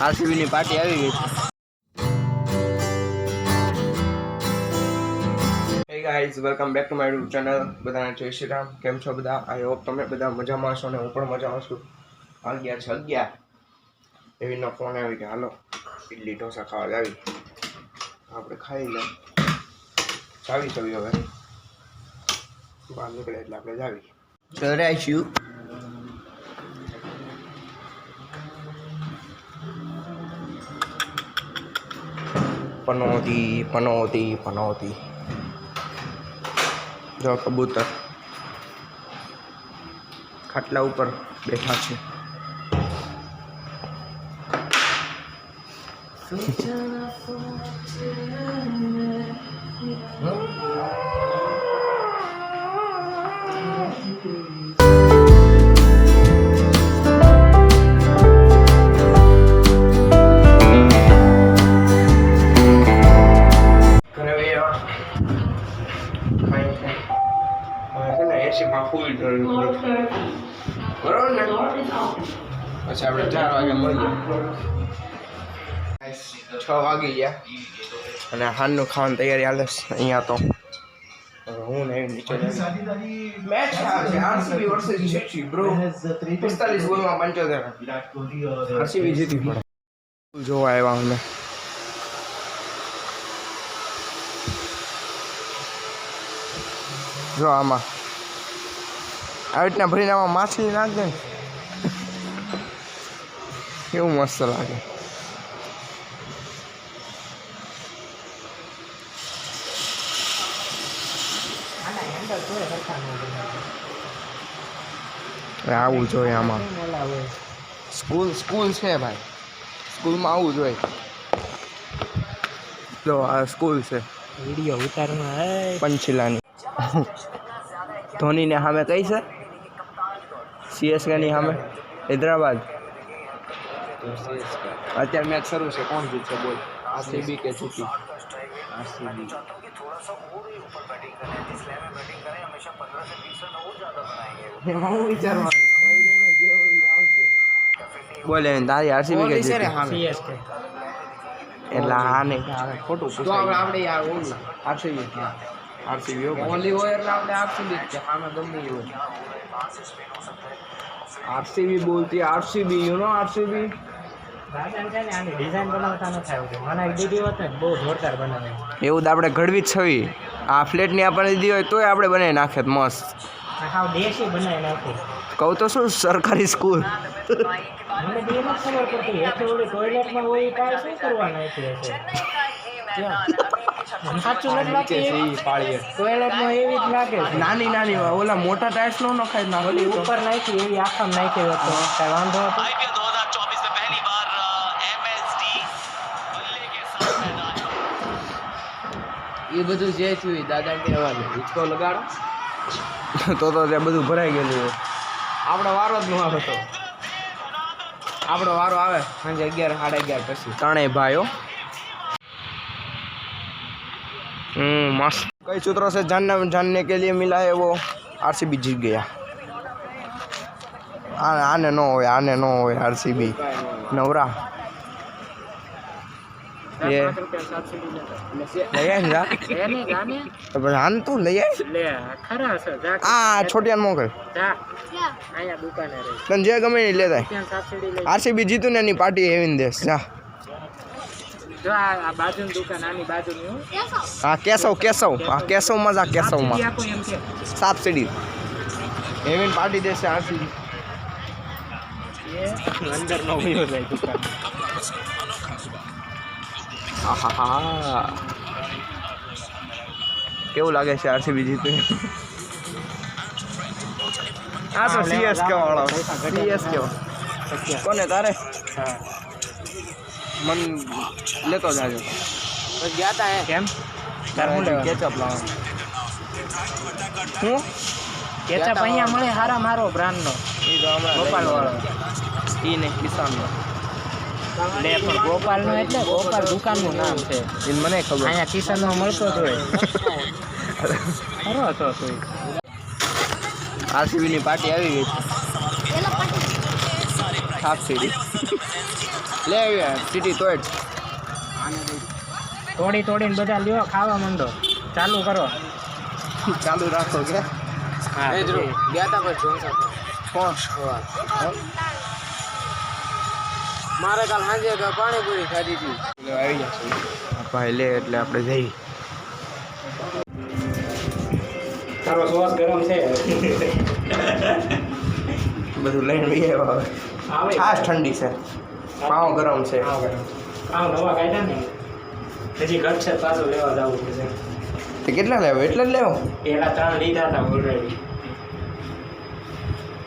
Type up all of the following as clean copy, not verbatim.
આરસીબીની party આવી ગઈ છે. Hey guys, welcome back to my YouTube channel. બધાને જય શ્રી રામ. કેમ છો બધા? આઈ હોપ તમે બધા મજામાં છો ને હું પણ મજામાં છું. વાગ્યા છે 11. એવીનો ફોન આવ્યો કે હાલો ઇડલી ઢોસા ખાવા જાવી. આપણે ખાઈ લે જાવી હવે બહાર નીકળે એટલે આપણે જાવી. ઘરે આવીશું. પનોતી જો કબૂતર ખાટલા ઉપર બેઠા છે. એસીમાં ફૂલ બરોબર ને પછી આપણે 4 વાગે મળીએ. 6 વાગી ગયા અને હાલનું ખાવાની તૈયારી હાલે અહીંયા. તો હું ને નીચે મેચ છે આરસીબી વર્સેસ ચેલ્સી બ્રો. 45 બોલમાં 75 આરસીબી જીતી પડે. જોવા આવ્યા અમે. જો આમાં આવી રીતના ભરીને આમાં માછલી નાખ દે ને કેવું મસ્ત લાગે. આવું જોઈએ આમાં. સ્કૂલ છે ભાઈ, સ્કૂલમાં આવું જોઈએ. જો આ સ્કૂલ છે વિડીયો ઉતારમાં પંચીલાની. ધોનીને સામે કઈ છે? સીએસકેની સામે હૈદરાબાદ. અત્યારે મેચ શરૂ છે. કોણ જીતશે બોલ? આરસીબી કે જીતી? આરસીબી. બોલે તારી આરસીબી કે જીતી? એટલે હા નહીં ખોટું આપણે યાર આરસીબી ઓનલી હોય એટલે આપણે આરસીબી જ છે. સામે ગમે હોય આરસીબી બોલતી આરસીબી યુ નો આરસીબી. એવું તો આપણે ઘડવી જ છવી. આ ફ્લેટની આપણને દીધી હોય તોય આપણે બનાવી નાખે મસ્ત. કહું તો શું સરકારી સ્કૂલ. નાની નાની ઓલા મોટા ટાયર્સ નો નખાય ના ઉપર નાખી એવી આખા નાખી હતો કઈ વાંધો હતો. એ બધું જે થયું દાદા કહેવાનું હિચકો લગાડો તો તે બધું ભરાઈ ગયેલું. આપણો વારો જ ન આવે તો આપણો વારો આવે સાંજે 11 સાડા 11 પછી. ત્રણેય ભાઈઓ मस्त. कई सूत्रों से जानने के लिए मिला है वो आरसीबी जीत गया. आने नो हो आरसीबी नवरा ये आन तो ले छोटिया मोकल तन जे गमे नहीं लेता आरसीबी जीतू ने पार्टी हेवीन देश जा. केसव मजा केसव में सात सीढ़ी एविन पार्टी देशे आरसीबी अंदर नो हो जाए दुकान. केवू लागे छे आरसीबी जीते? आ तो सीएसके वाळो सीएसके कोने तारे मन लेतो जाજો તો ગયા તા કેમ તાર હું લેવા કેચઅપ લાવ હું કેચઅપ અહીંયા મળે હારા મારો બ્રાન્ડ નો ઈ તો હમણાં ગોપાલ વાળો ઈ ને કિસાન નો લે પણ ગોપાલ નો એટલે ગોપાલ દુકાન નું નામ છે ઈ મને ખબર. અહીંયા કિસાન નો મળતો જ હોય. અરે હતો તો આરસીબી ની પાર્ટી આવી ગઈ છે. સાત સીડી લે આવ્યા સીટી તોડ તોડીને બધા લ્યો ખાવા માંડો ચાલુ કરો ચાલુ રાખો કે હા ગયા તા પર જોન સાથે કોણ મારે કાલ સાંજે પાણીપુરી ખાધી હતી આવી જશે ભાઈ લે એટલે આપણે જઈ તારો શ્વાસ ગરમ છે બધું લઈને લઈ આવ્યા હવે છાશ ઠંડી છે પાવ ગરમ છે નવા કાઢ્યા ને હજી ઘટશે પાછું લેવા જવું પડશે તે કેટલા લેવો એટલે જ લેવો પેલા 3 લીધા હતા ઓલરેડી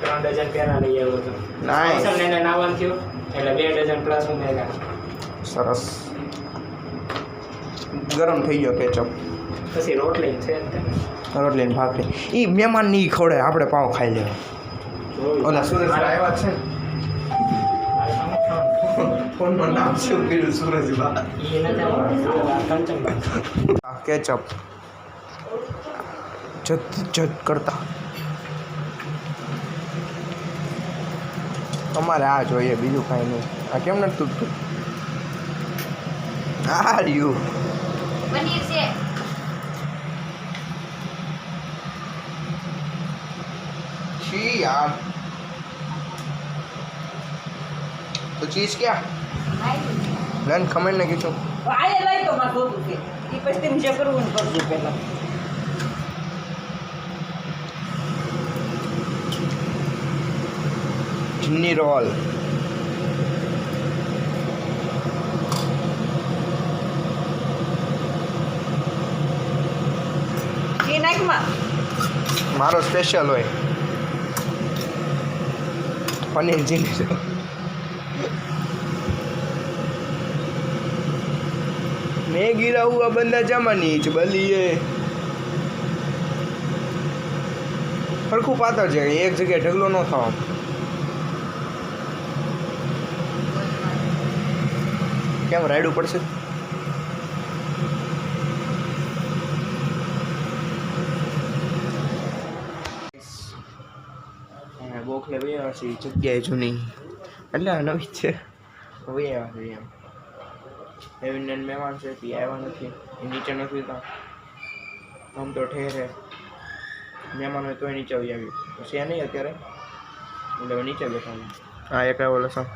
3 ડઝન પેલા લઈ આવ્યો હતો નાઈસ એને નાવાનું થયું એટલે 2 ડઝન પ્લસ ઉમેર્યા સરસ ગરમ થઈ ગયો કેચઅપ પછી રોટલી છે રોટલી ભાખરી ઈ મહેમાન ની ખવડે આપણે પાવ ખાઈ લેવા ઓલા સુરજ આવ્યા છે ફોનમાં નામ શું કર્યું સુરજબા કેચઅપ જત કરતા અમારે આ જોઈએ બીજું કાંઈ નહીં આ કેમ નથી તૂટતું આ રહ્યું પનીર છે છી યાર તો ચીઝ ક્યાં લન ખમણ ને કીધું આયે લઈ તો માં જોતું છે ઈ પછી તેમ જે કરવું ને કરજો પહેલા ચીની રોલ ઈ નાખમાં મારો સ્પેશિયલ હોય પનીર ચીની मैं गिरा हुआ बंदा जमा नीच बलिए हरखू पाता है एक जगह ढगलो न था क्या राइड ऊपर से બોખલે ભાઈ છે જગ્યાએ જૂની એટલે નવી છે ભાઈ આવે એમ એવિન મહેમાન છે તે આવ્યા નથી એ નીચે નથી તો આમ તો ઠેરે મહેમાન હોય તોય નીચે આવી આવ્યું પછી નહીં અત્યારે એટલે નીચે બેઠા હા એક આવ્યો લસણ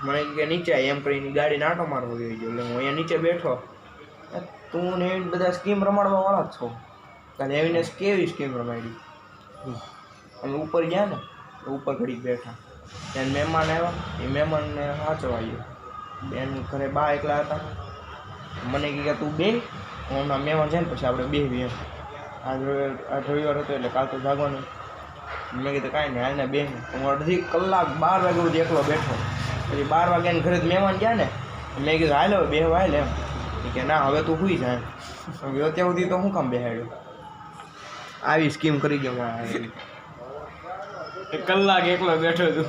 મને કે નીચે એમ કરીને ગાડી નાટો મારવો ગયો એટલે હું અહીંયા નીચે બેઠો તું ને એવી બધા સ્કીમ રમાડવા વાળા જ છો કારણ એવીને કેવી સ્કીમ રમાડી અમે ઉપર ગયા ને તો ઉપર ઘડી બેઠા ત્યાં મહેમાન આવ્યા એ મહેમાનને સાચવા આવ્યો બેન ઘરે બા એકલા હતા મને કહે કે તું બે હમણાં મહેમાન છે ને પછી આપણે બેસવી એમ આ રવિવાર હતો એટલે કાલ તો જાગવાનું મેં કીધું કાંઈ નહીં હાલને બે હું અડધી કલાક 12 વાગે સુધી એકલો બેઠો પછી 12 વાગ્યાને ઘરે મહેમાન ગયા ને મેં કીધું હાલો બે હાલ એમ કે ના હવે તું સુઈ જાય અત્યાર સુધી તો હું કામ બેહાડ્યો આવી સ્કીમ કરી ગયો મારા કલાક એકલો બેઠો તું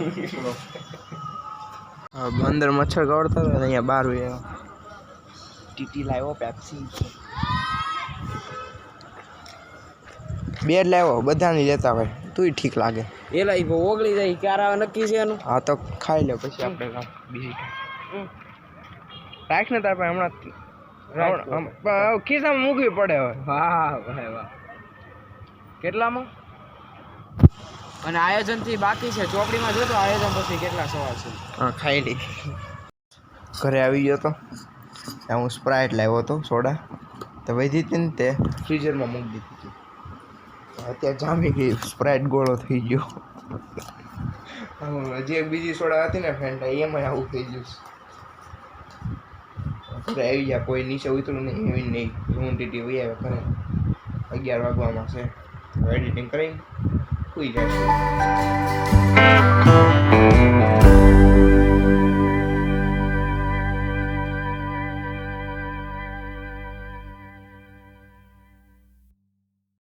અંદર મચ્છર ગવડતા હતા અહીંયા બહાર ટીટી લાવ્યો પેપ્સી બે લાવ્યો બધાની લેતા હોય તુંય ઠીક લાગે એ લાઈ ઓગળી જાય ક્યારે આવે નક્કી છે એનું હા તો ખાઈ લે પછી આપણે કામ બીજી રાખ ને તાર પાસે હમણાં ખિસ્સામાં મૂકવી પડે હવે વાહ ભાઈ વાહ કેટલામાં અને આયોજનથી બાકી છે ચોપડીમાં જોતો આયોજન પછી કેટલા સવાલ છે હા ખાઈ લી ઘરે આવી ગયો તો હું સ્પ્રાઇટ લાવ્યો હતો સોડા તો વધી હતી ને તે ફ્રીઝરમાં મૂકી દીધી હતી અત્યારે જામી ગઈ સ્પ્રાઇટ ગોળો થઈ ગયો હજી એક બીજી સોડા હતી ને ફેન્ટા એમાં આવું થઈ ગયું ઘરે આવી ગયા કોઈ નીચે ઉતરું નહીં એવી નહીં હું ટીટી વહી આવે ઘરે 11 વાગવામાં છે એડિટિંગ કરી સુઈ જાય